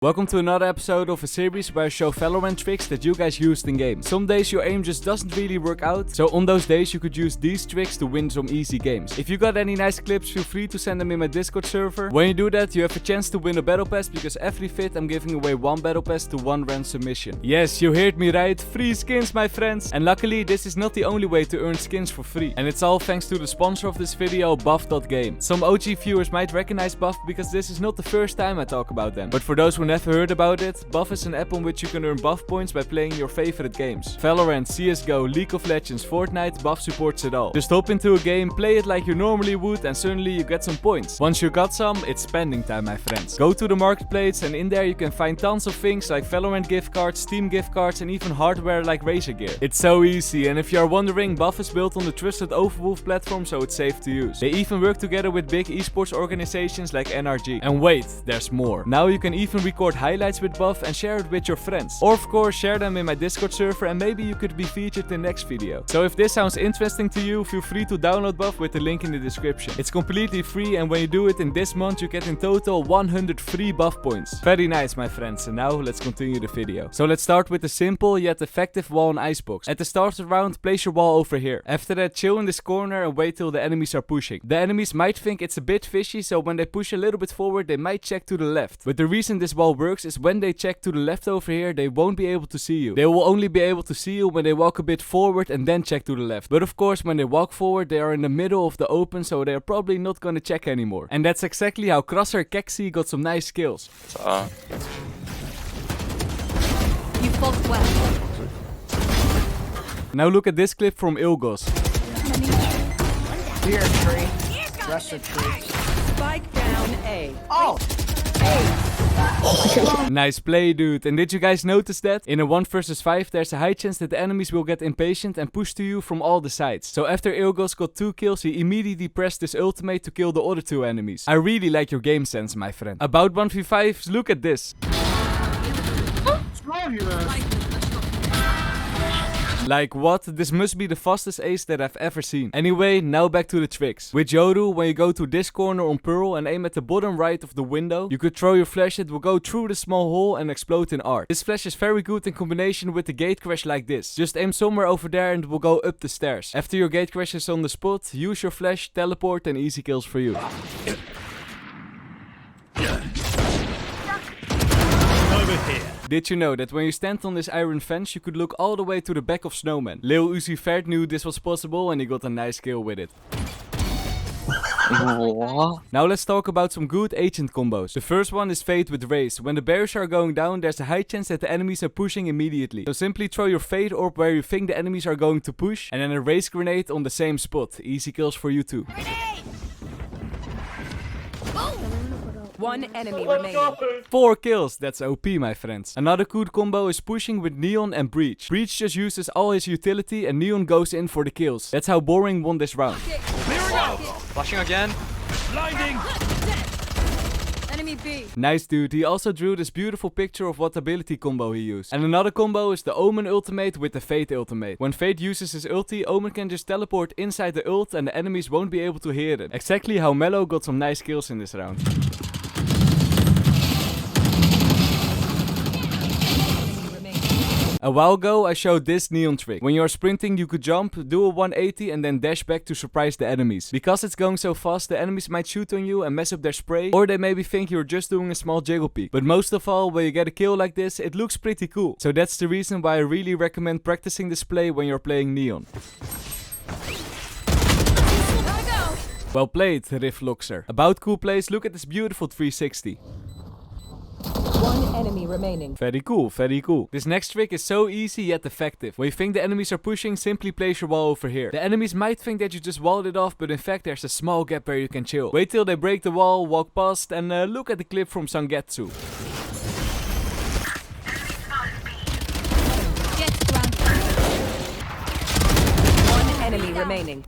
Welcome to another episode of a series where I show Valorant tricks that you guys used in game. Some days your aim just doesn't really work out, so on those days you could use these tricks to win some easy games. If you got any nice clips, feel free to send them in my Discord server. When you do that, you have a chance to win a battle pass, because every fit I'm giving away one battle pass to one random submission. Yes, you heard me right, free skins my friends. And luckily this is not the only way to earn skins for free. And it's all thanks to the sponsor of this video, Buff.game. Some OG viewers might recognize Buff because this is not the first time I talk about them. But for those who never heard about it, Buff is an app on which you can earn buff points by playing your favorite games. Valorant, CSGO, League of Legends, Fortnite, Buff supports it all. Just hop into a game, play it like you normally would, and suddenly you get some points. Once you got some, it's spending time my friends. Go to the marketplace and in there you can find tons of things like Valorant gift cards, Steam gift cards, and even hardware like Razer gear. It's so easy, and if you are wondering, Buff is built on the trusted Overwolf platform, so it's safe to use. They even work together with big esports organizations like NRG. And wait, there's more. Now you can even record highlights with Buff and share it with your friends. Or of course share them in my Discord server and maybe you could be featured in the next video. So if this sounds interesting to you, feel free to download Buff with the link in the description. It's completely free, and when you do it in this month you get in total 100 free Buff points. Very nice my friends, and now let's continue the video. So let's start with the simple yet effective wall and icebox. At the start of the round, place your wall over here. After that, chill in this corner and wait till the enemies are pushing. The enemies might think it's a bit fishy, so when they push a little bit forward they might check to the left. But the reason this wall works is when they check to the left over here, they won't be able to see you. They will only be able to see you when they walk a bit forward and then check to the left. But of course, when they walk forward, they are in the middle of the open, so they are probably not gonna check anymore. And that's exactly how Crosser Kexi got some nice kills. You fought well. Now look at this clip from Ilgos. Clear tree. Rest of tree. Spike down A. Oh! Nice play, dude. And did you guys notice that? In a 1 vs 5, there's a high chance that the enemies will get impatient and push to you from all the sides. So after Ilgos got 2 kills, he immediately pressed his ultimate to kill the other 2 enemies. I really like your game sense, my friend. About 1v5s, look at this. What's wrong here, man? Like what? This must be the fastest ace that I've ever seen. Anyway, now back to the tricks. With Yoru, when you go to this corner on Pearl and aim at the bottom right of the window, you could throw your flash, it will go through the small hole and explode in art. This flash is very good in combination with the gate crash like this. Just aim somewhere over there and it will go up the stairs. After your gate crash is on the spot, use your flash, teleport, and easy kills for you. Over here. Did you know that when you stand on this iron fence, you could look all the way to the back of Snowman? Lil Uzi Vert knew this was possible and he got a nice kill with it. Now let's talk about some good agent combos. The first one is Fade with Raze. When the barriers are going down, there's a high chance that the enemies are pushing immediately. So simply throw your Fade orb where you think the enemies are going to push, and then a Raze grenade on the same spot. Easy kills for you too. One enemy remaining. 4 kills, that's OP my friends. Another good combo is pushing with Neon and Breach. Breach just uses all his utility and Neon goes in for the kills. That's how Boring won this round. Clearing out. Flashing again. Blinding. Enemy B. Nice dude, he also drew this beautiful picture of what ability combo he used. And another combo is the Omen ultimate with the Fade ultimate. When Fade uses his ulti, Omen can just teleport inside the ult and the enemies won't be able to hear it. Exactly how Mellow got some nice kills in this round. A while ago I showed this Neon trick. When you're sprinting you could jump, do a 180 and then dash back to surprise the enemies. Because it's going so fast, the enemies might shoot on you and mess up their spray, or they maybe think you're just doing a small jiggle peek. But most of all, when you get a kill like this, it looks pretty cool. So that's the reason why I really recommend practicing this play when you're playing Neon. Well played, Riftloxer. About cool plays, look at this beautiful 360. One enemy remaining. Very cool, very cool. This next trick is so easy yet effective. When you think the enemies are pushing, simply place your wall over here. The enemies might think that you just walled it off, but in fact there's a small gap where you can chill. Wait till they break the wall, walk past, and look at the clip from Sangetsu. One enemy remaining.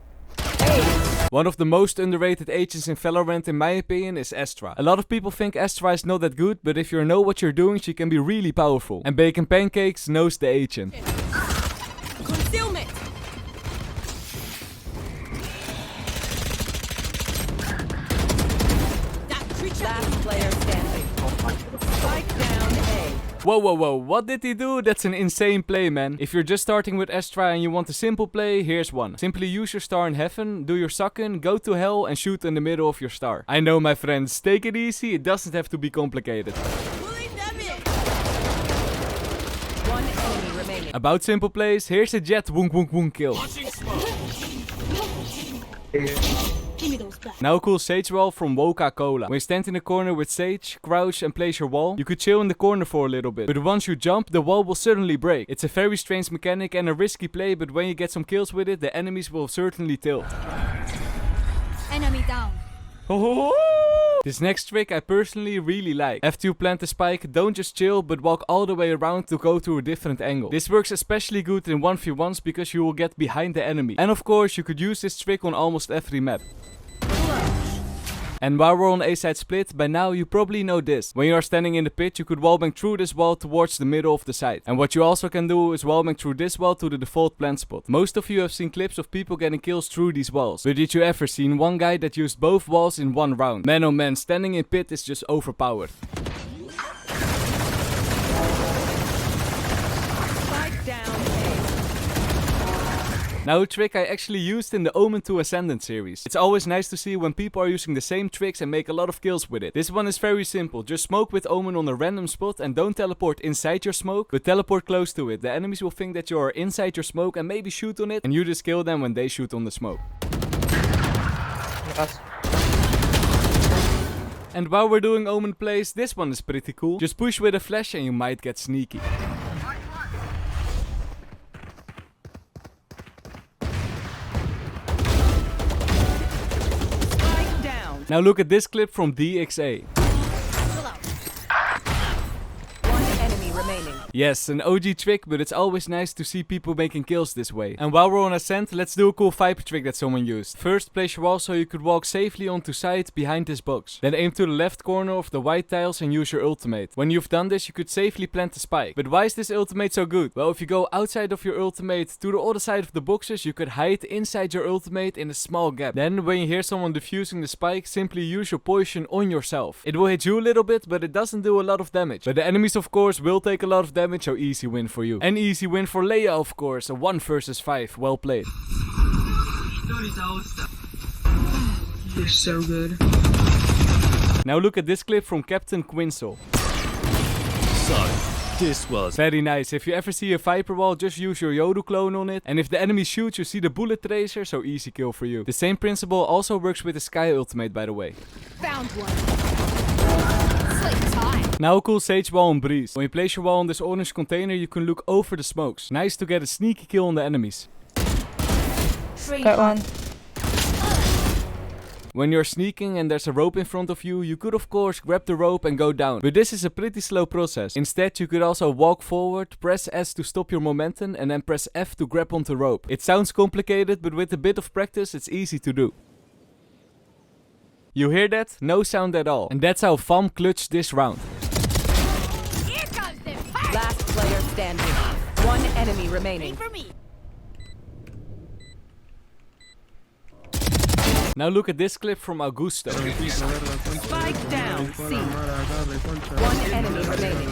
One of the most underrated agents in Valorant in my opinion is Astra. A lot of people think Astra is not that good, but if you know what you're doing, she can be really powerful. And Bacon Pancakes knows the agent. Concealment. Last player standing. Spike down Whoa, whoa, whoa, what did he do? That's an insane play, man. If you're just starting with Astra and you want a simple play, here's one. Simply use your star in heaven, do your sucken, go to hell and shoot in the middle of your star. I know, my friends, take it easy, it doesn't have to be complicated. One enemy remaining. About simple plays, here's a jet woonk woonk woonk kill. Give me those back. Now a cool Sage wall from Coca-Cola. When you stand in the corner with Sage, crouch and place your wall, you could chill in the corner for a little bit. But once you jump, the wall will suddenly break. It's a very strange mechanic and a risky play, but when you get some kills with it, the enemies will certainly tilt. Enemy down. This next trick I personally really like. After you plant the spike, don't just chill, but walk all the way around to go to a different angle. This works especially good in 1v1s because you will get behind the enemy. And of course, you could use this trick on almost every map. And while we're on A-side split, by now you probably know this. When you are standing in the pit, you could wallbang through this wall towards the middle of the site. And what you also can do is wallbang through this wall to the default plant spot. Most of you have seen clips of people getting kills through these walls. But did you ever seen one guy that used both walls in one round? Man oh man, standing in pit is just overpowered. Spike down. Now a trick I actually used in the Omen to Ascendant series. It's always nice to see when people are using the same tricks and make a lot of kills with it. This one is very simple. Just smoke with Omen on a random spot and don't teleport inside your smoke, but teleport close to it. The enemies will think that you are inside your smoke and maybe shoot on it, and you just kill them when they shoot on the smoke. Yes. And while we're doing Omen plays, this one is pretty cool. Just push with a flash and you might get sneaky. Now look at this clip from DXA. One enemy remaining. Yes, an OG trick, but it's always nice to see people making kills this way. And while we're on Ascent, let's do a cool Viper trick that someone used. First, place your wall so you could walk safely onto site behind this box. Then aim to the left corner of the white tiles and use your ultimate. When you've done this, you could safely plant the spike. But why is this ultimate so good? Well, if you go outside of your ultimate to the other side of the boxes, you could hide inside your ultimate in a small gap. Then, when you hear someone defusing the spike, simply use your poison on yourself. It will hit you a little bit, but it doesn't do a lot of damage. But the enemies, of course, will take a lot of damage, so easy win for you. An easy win for Leia, of course. A 1 versus 5. Well played. You're so good. Now look at this clip from Captain Quinsel. So, this was Very nice. If you ever see a Viper wall, just use your Yoru clone on it. And if the enemy shoots, you see the bullet tracer, so easy kill for you. The same principle also works with the Sky ultimate, by the way. Found one. Sleep time. Now a cool Sage wall on Breeze. When you place your wall on this orange container, you can look over the smokes. Nice to get a sneaky kill on the enemies. Got one. When you're sneaking and there's a rope in front of you, you could of course grab the rope and go down. But this is a pretty slow process. Instead, you could also walk forward, press S to stop your momentum, and then press F to grab onto rope. It sounds complicated, but with a bit of practice, it's easy to do. You hear that? No sound at all. And that's how FAM clutched this round. Here comes the fight. Last player standing. One enemy remaining. For me. Now look at this clip from Augusto. Spike down. C. One enemy remaining.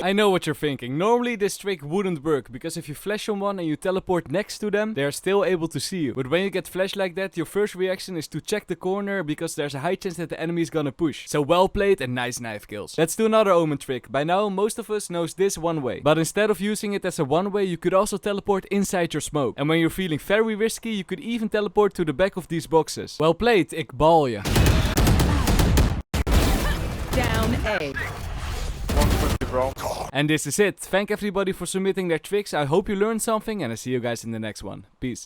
I know what you're thinking. Normally this trick wouldn't work, because if you flash on one and you teleport next to them, they are still able to see you. But when you get flashed like that, your first reaction is to check the corner, because there's a high chance that the enemy is gonna push. So well played and nice knife kills. Let's do another Omen trick. By now, most of us knows this one way. But instead of using it as a one way, you could also teleport inside your smoke. And when you're feeling very risky, you could even teleport to the back of these boxes. Well played, ik bal je. Down A. And this is it. Thank everybody for submitting their tricks. I hope you learned something and I see you guys in the next one. Peace.